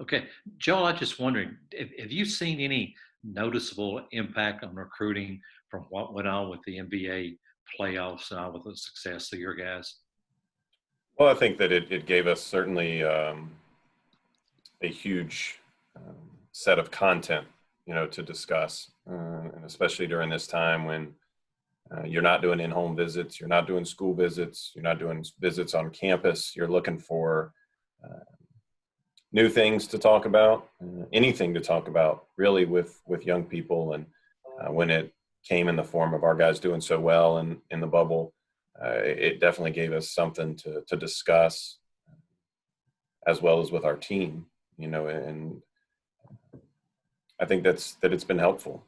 Okay, Joel, I'm just wondering, have you seen any noticeable impact on recruiting from what went on with the NBA playoffs and all with the success of your guys? Well, I think that it gave us certainly a huge set of content, to discuss, and especially during this time when you're not doing in-home visits, you're not doing school visits, you're not doing visits on campus. You're looking for uh, new things to talk about, anything to talk about, really, with young people. And when it came in the form of our guys doing so well in the bubble, it definitely gave us something to discuss, as well as with our team. And I think that it's been helpful.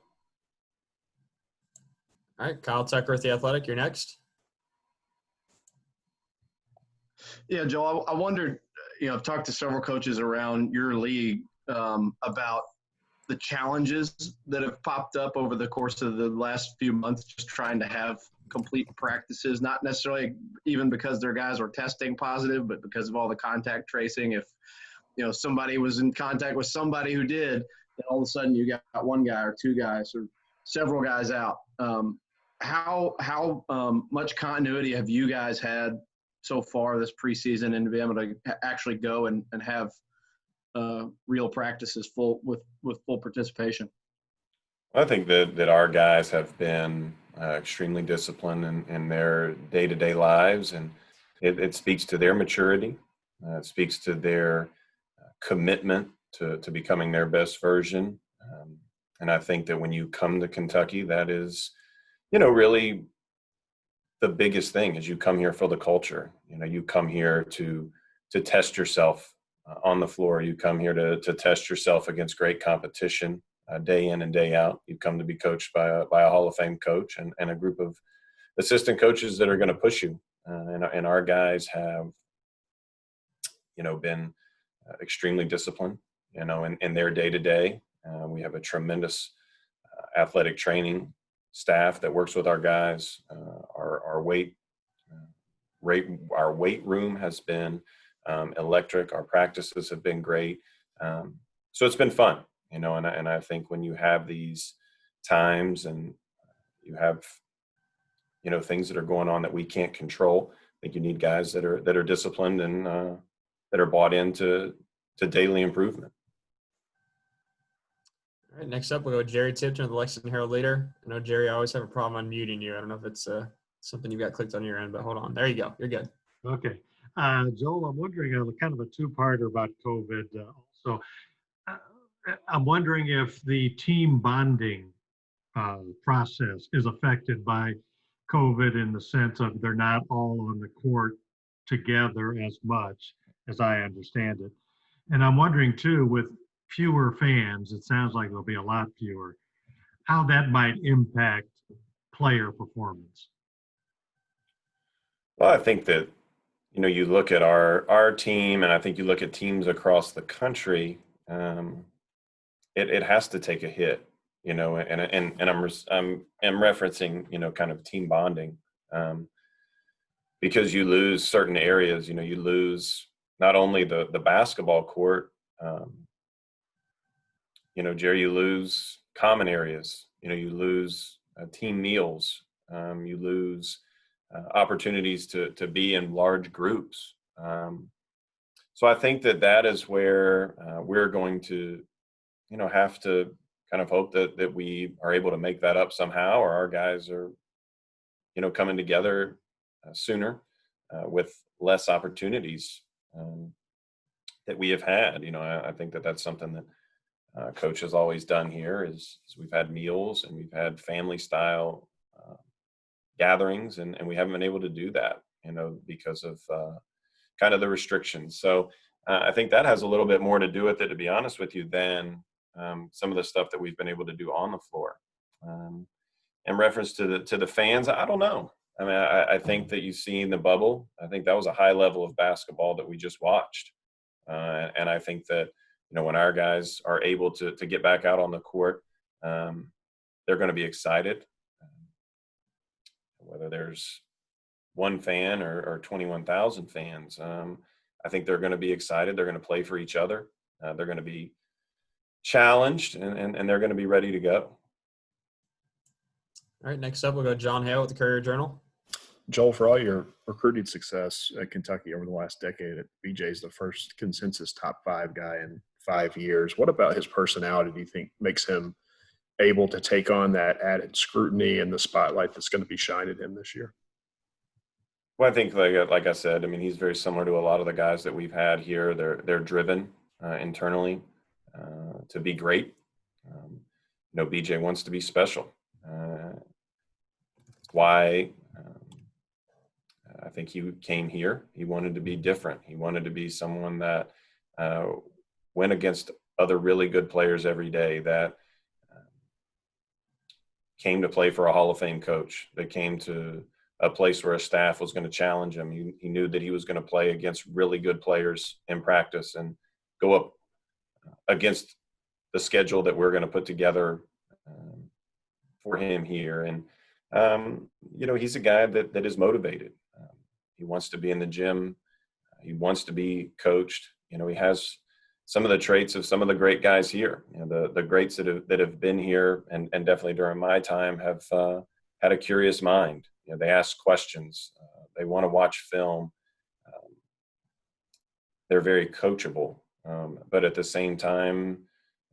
All right, Kyle Tucker with The Athletic, you're next. Yeah, Joe, I wondered, I've talked to several coaches around your league about the challenges that have popped up over the course of the last few months, just trying to have complete practices, not necessarily even because their guys were testing positive, but because of all the contact tracing. If, somebody was in contact with somebody who did, then all of a sudden you got one guy or two guys or several guys out. How much continuity have you guys had so far this preseason, and to be able to actually go and have real practices with full participation? I think that our guys have been extremely disciplined in their day-to-day lives, and it speaks to their maturity. It speaks to their commitment to becoming their best version. And I think that when you come to Kentucky, that is, really the biggest thing is you come here for the culture. You come here to test yourself on the floor. You come here to test yourself against great competition day in and day out. You come to be coached by a Hall of Fame coach and a group of assistant coaches that are going to push you. And our guys have, been extremely disciplined, in their day to day. We have a tremendous athletic training staff that works with our guys. Our weight room has been electric. Our practices have been great. So it's been fun, and I think when you have these times and you have, things that are going on that we can't control, I think you need guys that are disciplined and that are bought into daily improvement. All right, next up, we'll go with Jerry Tipton of the Lexington Herald Leader. I know, Jerry, I always have a problem unmuting you. I don't know if it's something you've got clicked on your end, but hold on. There you go. You're good. Okay. Joel, I'm wondering kind of a two-parter about COVID. Also, I'm wondering if the team bonding process is affected by COVID in the sense of they're not all on the court together as much, as I understand it. And I'm wondering, too, with fewer fans, it sounds like there'll be a lot fewer, how that might impact player performance. Well, I think that, you look at our team, and I think you look at teams across the country, it has to take a hit, and I'm referencing, kind of team bonding, because you lose certain areas. You lose not only the basketball court, Jerry, you lose common areas. You lose team meals. You lose opportunities to be in large groups. So I think that is where we're going to, have to kind of hope that we are able to make that up somehow, or our guys are, coming together sooner with less opportunities that we have had. I think that's something that coach has always done here is we've had meals and we've had family style gatherings, and we haven't been able to do that, because of kind of the restrictions. So I think that has a little bit more to do with it, to be honest with you, than some of the stuff that we've been able to do on the floor. In reference to the fans, I don't know. I mean, I think that you see in the bubble, I think that was a high level of basketball that we just watched. And I think that, when our guys are able to get back out on the court, they're going to be excited. Whether there's one fan or 21,000 fans, I think they're going to be excited. They're going to play for each other. They're going to be challenged, and they're going to be ready to go. All right, next up, we'll go John Hale with the Courier-Journal. Joel, for all your recruiting success at Kentucky over the last decade, BJ's the first consensus top 5 guy in 5 years. What about his personality do you think makes him able to take on that added scrutiny and the spotlight that's going to be shined at him this year? Well, I think, like I said, I mean, he's very similar to a lot of the guys that we've had here. They're driven internally to be great. BJ wants to be special. Why I think he came here. He wanted to be different. He wanted to be someone that went against other really good players every day, that came to play for a Hall of Fame coach, that came to a place where a staff was going to challenge him. He knew that he was going to play against really good players in practice and go up against the schedule that we're going to put together for him here. And, he's a guy that is motivated. He wants to be in the gym. He wants to be coached. He has some of the traits of some of the great guys here. The greats that have been here and definitely during my time have had a curious mind. They ask questions. They want to watch film. They're very coachable. But at the same time,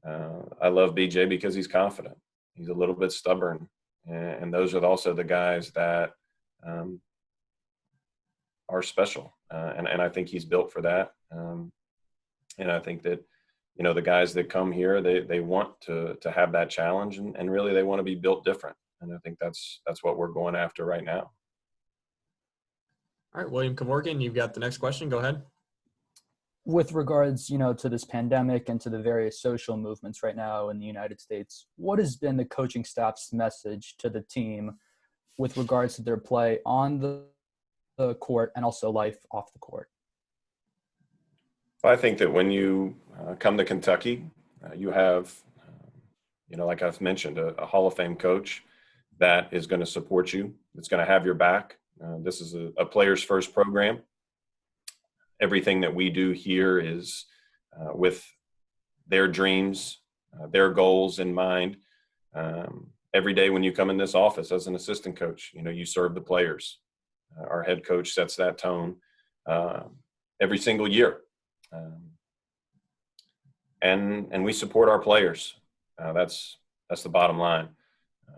I love BJ because he's confident. He's a little bit stubborn. And those are also the guys that are special. And I think he's built for that. And I think that, the guys that come here, they want to have that challenge and really they want to be built different. And I think that's what we're going after right now. All right, William Kevorkian, you've got the next question. Go ahead. With regards, to this pandemic and to the various social movements right now in the United States, what has been the coaching staff's message to the team with regards to their play on the court and also life off the court? I think that when you come to Kentucky, you have, like I've mentioned, a Hall of Fame coach that is going to support you. It's going to have your back. This is a players first program. Everything that we do here is with their dreams, their goals in mind. Every day when you come in this office as an assistant coach, you serve the players. Our head coach sets that tone every single year. And we support our players. That's the bottom line.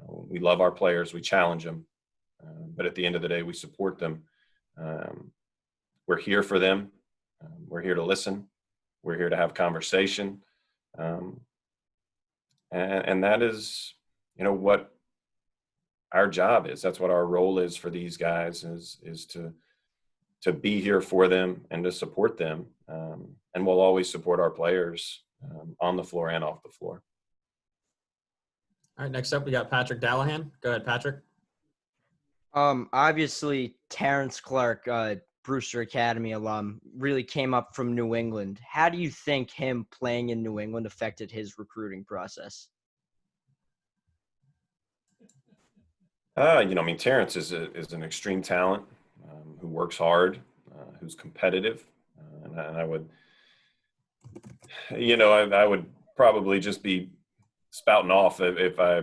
We love our players. We challenge them. But at the end of the day, we support them. We're here for them. We're here to listen. We're here to have conversation. And that is, what our job is. That's what our role is for these guys is to be here for them and to support them. And we'll always support our players on the floor and off the floor. All right, next up, we got Patrick Dallahan. Go ahead, Patrick. Obviously, Terrence Clark, Brewster Academy alum, really came up from New England. How do you think him playing in New England affected his recruiting process? Terrence is an extreme talent who works hard, who's competitive, and I would, I would probably just be spouting off if I,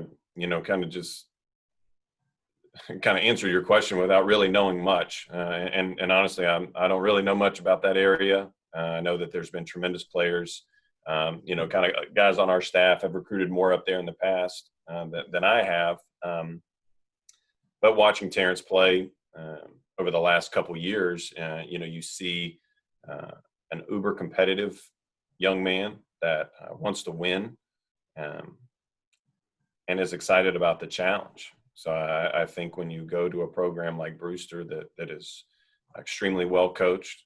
kind of answer your question without really knowing much. And honestly, I don't really know much about that area. I know that there's been tremendous players, kind of guys on our staff have recruited more up there in the past than I have. But watching Terrence play over the last couple years, you see an uber competitive young man that wants to win and is excited about the challenge. So I think when you go to a program like Brewster that is extremely well coached,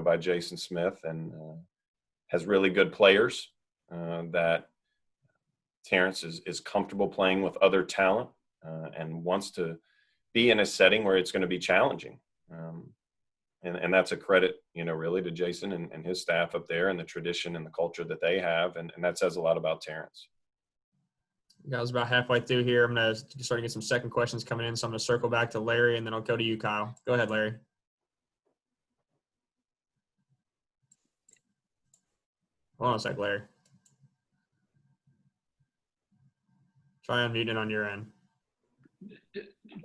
by Jason Smith and has really good players, that Terrence is comfortable playing with other talent and wants to be in a setting where it's going to be challenging. And that's a credit, really to Jason and his staff up there and the tradition and the culture that they have. And that says a lot about Terrence. Guys, about halfway through here. I'm going to start to get some second questions coming in. So I'm going to circle back to Larry, and then I'll go to you, Kyle. Go ahead, Larry. Hold on a sec, Larry. Try unmuting on your end.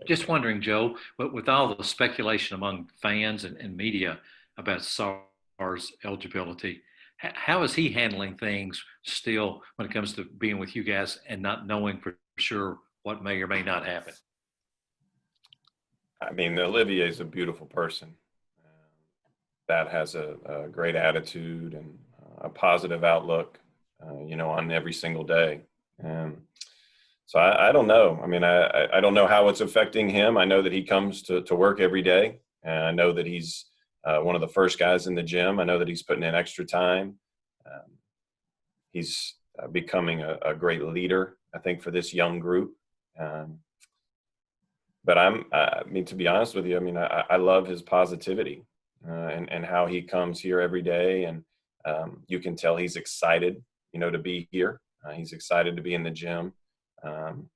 Just wondering, Joe, but with all the speculation among fans and media about SARS eligibility, how is he handling things still when it comes to being with you guys and not knowing for sure what may or may not happen? I mean, Olivier is a beautiful person that has a great attitude and a positive outlook, on every single day. So I don't know. I mean, I don't know how it's affecting him. I know that he comes to work every day, and I know that he's one of the first guys in the gym. I know that he's putting in extra time. He's becoming a great leader, I think, for this young group. But I mean, to be honest with you, I mean, I love his positivity and how he comes here every day. And you can tell he's excited, to be here. He's excited to be in the gym. And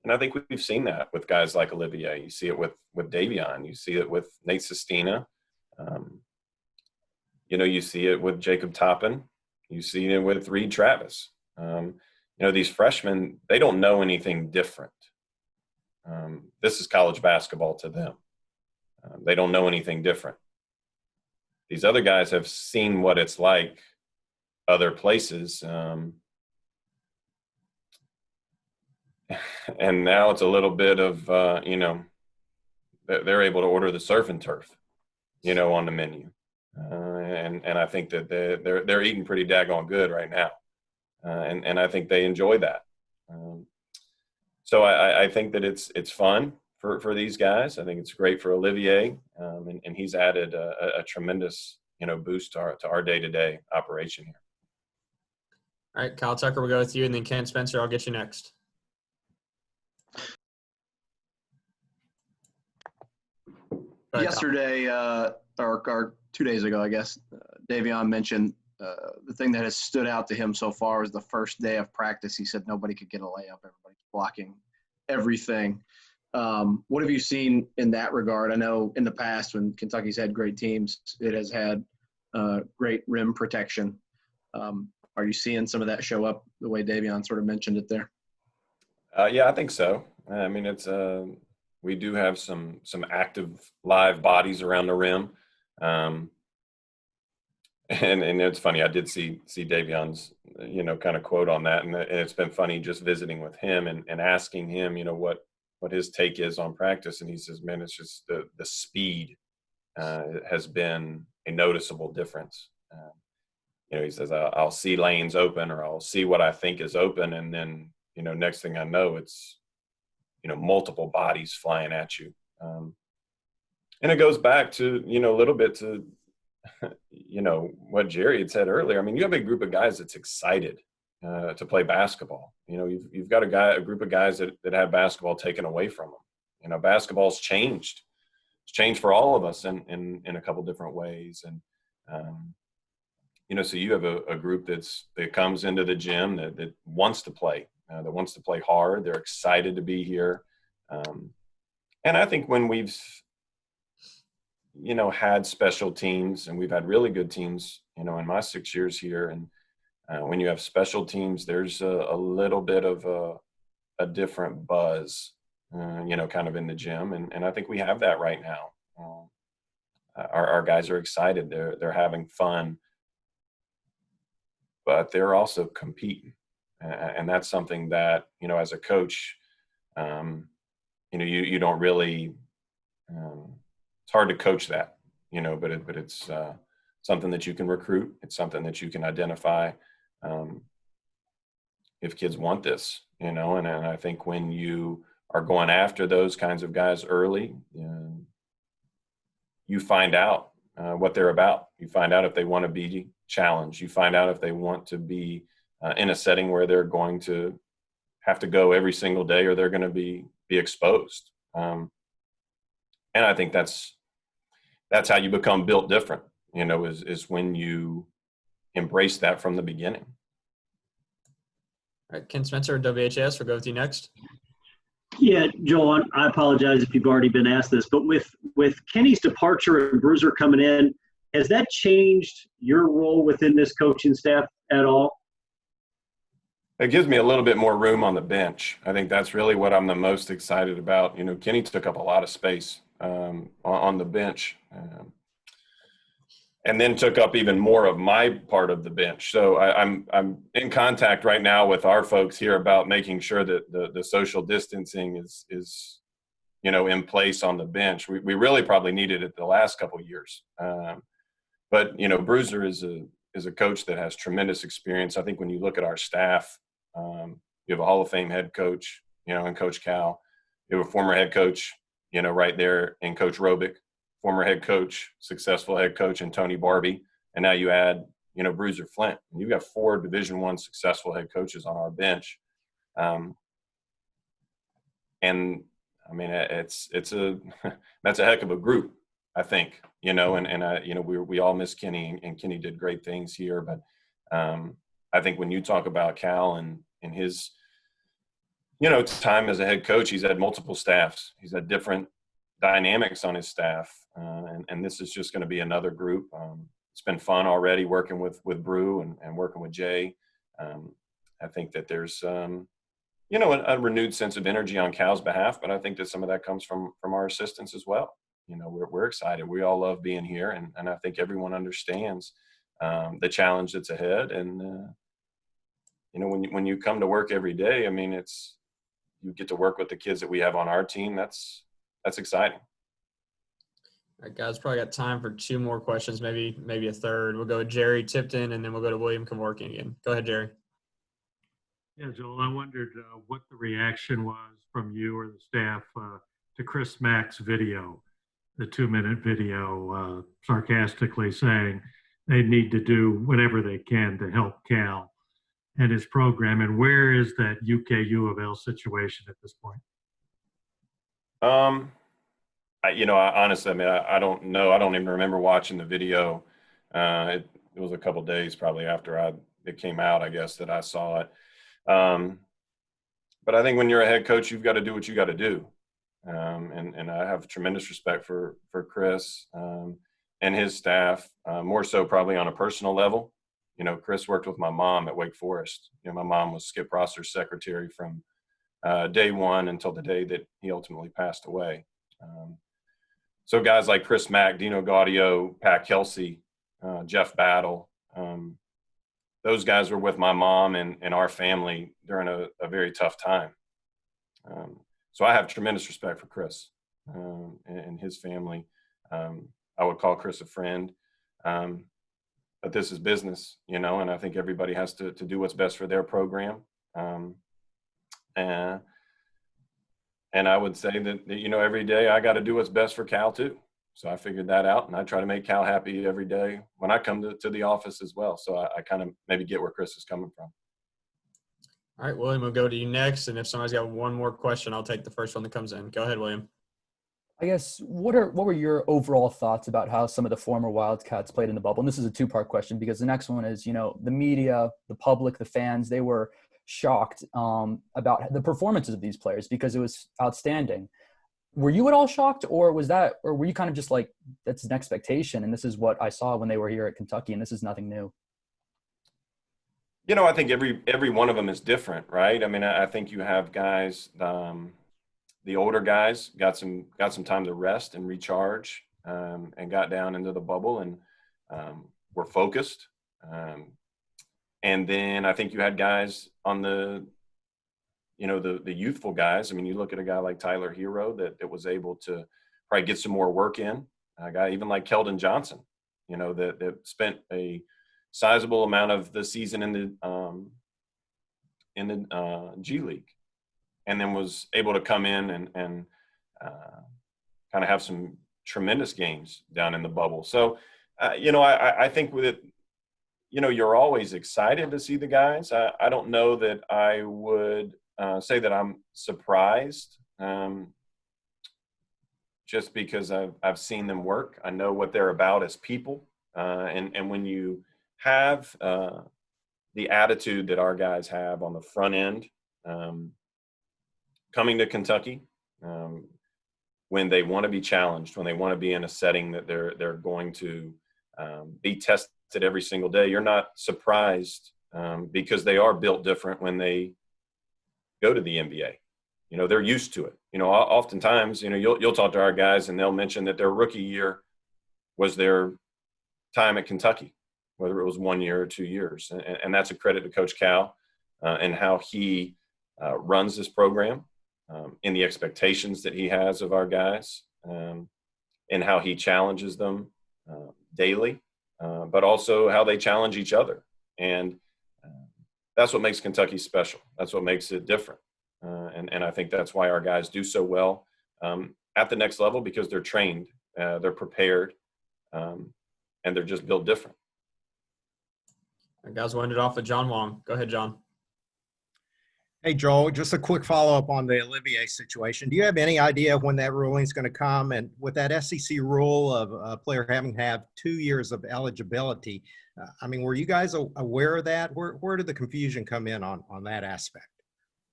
I think we've seen that with guys like Olivier. You see it with Davion. You see it with Nate Sestina. You see it with Jacob Toppin. You see it with Reed Travis. These freshmen, they don't know anything different. This is college basketball to them. They don't know anything different. These other guys have seen what it's like other places. And now it's a little bit of, they're able to order the surf and turf, on the menu. And I think that they're eating pretty daggone good right now. And I think they enjoy that. So I think that it's fun for these guys. I think it's great for Olivier. And he's added a tremendous, boost to our day-to-day operation here. All right, Kyle Tucker, we'll go with you, and then Ken Spencer, I'll get you next. Yesterday, or 2 days ago, I guess, Davion mentioned the thing that has stood out to him so far is the first day of practice. He said nobody could get a layup. Everybody's blocking everything. What have you seen in that regard? I know in the past when Kentucky's had great teams, it has had great rim protection. Are you seeing some of that show up the way Davion sort of mentioned it there? Yeah, I think so. I mean, it's we do have some active live bodies around the rim. And it's funny, I did see Davion's, kind of quote on that. And it's been funny just visiting with him and asking him, what his take is on practice. And he says, man, it's just the speed has been a noticeable difference. He says, I'll see lanes open, or I'll see what I think is open. And then, next thing I know, it's, multiple bodies flying at you. And it goes back to, a little bit to, what Jerry had said earlier. I mean, you have a group of guys that's excited to play basketball. You've got a group of guys that have basketball taken away from them. Basketball's changed. It's changed for all of us in a couple different ways. And, so you have a group that comes into the gym that wants to play, that wants to play hard. They're excited to be here. And I think when we've, had special teams, and we've had really good teams, in my 6 years here. And when you have special teams, there's a little bit of a different buzz, kind of in the gym. And I think we have that right now. Our guys are excited. They're having fun, but they're also competing. And that's something that, as a coach, you don't really, it's hard to coach that, but it's something that you can recruit. It's something that you can identify if kids want this, and I think when you are going after those kinds of guys early, you find out what they're about. You find out if they want to be challenged. You find out if they want to be in a setting where they're going to have to go every single day, or they're going to be exposed. And I think that's how you become built different, is when you embrace that from the beginning. All right, Ken Spencer, WHS, we'll go with you next. Yeah, Joel, I apologize if you've already been asked this, but with Kenny's departure and Bruiser coming in, Has that changed your role within this coaching staff at all? It gives me a little bit more room on the bench. I think that's really what I'm the most excited about. You know, Kenny took up a lot of space on the bench, and then took up even more of my part of the bench. So I'm in contact right now with our folks here about making sure that the social distancing is in place on the bench. We really probably needed it the last couple of years, but Bruiser is a coach that has tremendous experience. I think when you look at our staff. You have a Hall of Fame head coach, and Coach Cal. You have a former head coach, right there in Coach Robick, former head coach, successful head coach in Tony Barbie. And now you add, Bruiser Flint. And you've got 4 Division I successful head coaches on our bench. And I mean, it's that's a heck of a group, I think, we all miss Kenny, and Kenny did great things here. But I think when you talk about Cal and his, time as a head coach, he's had multiple staffs. He's had different dynamics on his staff. And this is just going to be another group. It's been fun already working with Brew and working with Jay. I think that there's, a renewed sense of energy on Cal's behalf, but I think that some of that comes from our assistants as well. We're excited. We all love being here. And I think everyone understands the challenge that's ahead. And, when you come to work every day, I mean, you get to work with the kids that we have on our team. That's exciting. All right, guys, probably got time for 2 more questions, maybe a third. We'll go with Jerry Tipton, and then we'll go to William Kevorkian again. Go ahead, Jerry. Yeah, Joel, I wondered what the reaction was from you or the staff to Chris Mack's video, the 2-minute video, sarcastically saying they need to do whatever they can to help Cal and his program. And where is that UK U of L situation at this point? Honestly, I mean, I don't know. I don't even remember watching the video. It was a couple days probably after it came out, I guess, that I saw it. But I think when you're a head coach, you've got to do what you got to do. And I have tremendous respect for Chris and his staff, more so probably on a personal level. Chris worked with my mom at Wake Forest. My mom was Skip Rosser's secretary from day one until the day that he ultimately passed away. So guys like Chris Mack, Dino Gaudio, Pat Kelsey, Jeff Battle, those guys were with my mom and our family during a very tough time. So I have tremendous respect for Chris and his family. I would call Chris a friend. But this is business, and I think everybody has to do what's best for their program. And I would say that every day I got to do what's best for Cal too. So I figured that out, and I try to make Cal happy every day when I come to the office as well. So I kind of maybe get where Chris is coming from. All right, William, we'll go to you next. And if somebody's got one more question, I'll take the first one that comes in. Go ahead, William. I guess what were your overall thoughts about how some of the former Wildcats played in the bubble? And this is a 2-part question because the next one is, the media, the public, the fans, they were shocked about the performances of these players because it was outstanding. Were you at all shocked, or were you kind of just like, that's an expectation and this is what I saw when they were here at Kentucky and this is nothing new? I think every one of them is different, right? I mean, I think you have guys, the older guys got some time to rest and recharge, and got down into the bubble and were focused. And then I think you had guys on the youthful guys. I mean, you look at a guy like Tyler Hero that was able to probably get some more work in. A guy even like Keldon Johnson, that spent a sizable amount of the season in the G League. And then was able to come in and kind of have some tremendous games down in the bubble. So, I think with it, you're always excited to see the guys. I don't know that I would say that I'm surprised, just because I've seen them work. I know what they're about as people. And when you have the attitude that our guys have on the front end, coming to Kentucky, when they want to be challenged, when they want to be in a setting that they're going to be tested every single day. You're not surprised because they are built different when they go to the NBA. You know, they're used to it. You know, oftentimes, you know, you'll talk to our guys and they'll mention that their rookie year was their time at Kentucky, whether it was 1 year or 2 years. And that's a credit to Coach Cal and how he runs this program, in the expectations that he has of our guys, and how he challenges them daily, but also how they challenge each other. And that's what makes Kentucky special. That's what makes it different. And I think that's why our guys do so well at the next level, because they're trained, they're prepared, and they're just built different. All right, guys, we'll end it off with John Wong. Go ahead, John. Hey, Joel, just a quick follow-up on the Olivier situation. Do you have any idea when that ruling is going to come? And with that SEC rule of a player having to have 2 years of eligibility, I mean, were you guys aware of that? Where did the confusion come in on that aspect?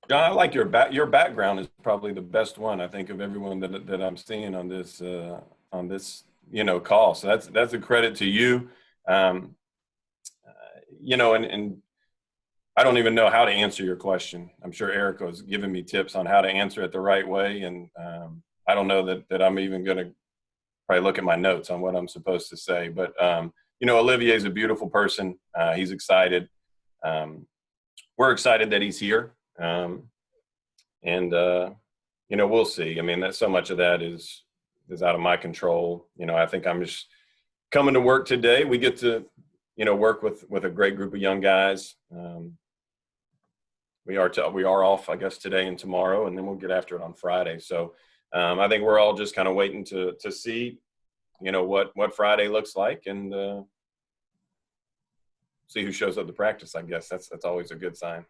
John, I like your background is probably the best one, I think, of everyone that I'm seeing on this you know, call. So that's a credit to you. You know, and I don't even know how to answer your question. I'm sure Erica was giving me tips on how to answer it the right way. And I don't know that I'm even going to probably look at my notes on what I'm supposed to say. But, you know, Olivier's a beautiful person. He's excited. We're excited that he's here. And, you know, we'll see. I mean, that so much of that is out of my control. You know, I think I'm just coming to work today. We get to, you know, work with a great group of young guys. We are off, I guess, today and tomorrow, and then we'll get after it on Friday. So I think we're all just kind of waiting to see, you know, what Friday looks like, and see who shows up to practice. I guess that's always a good sign.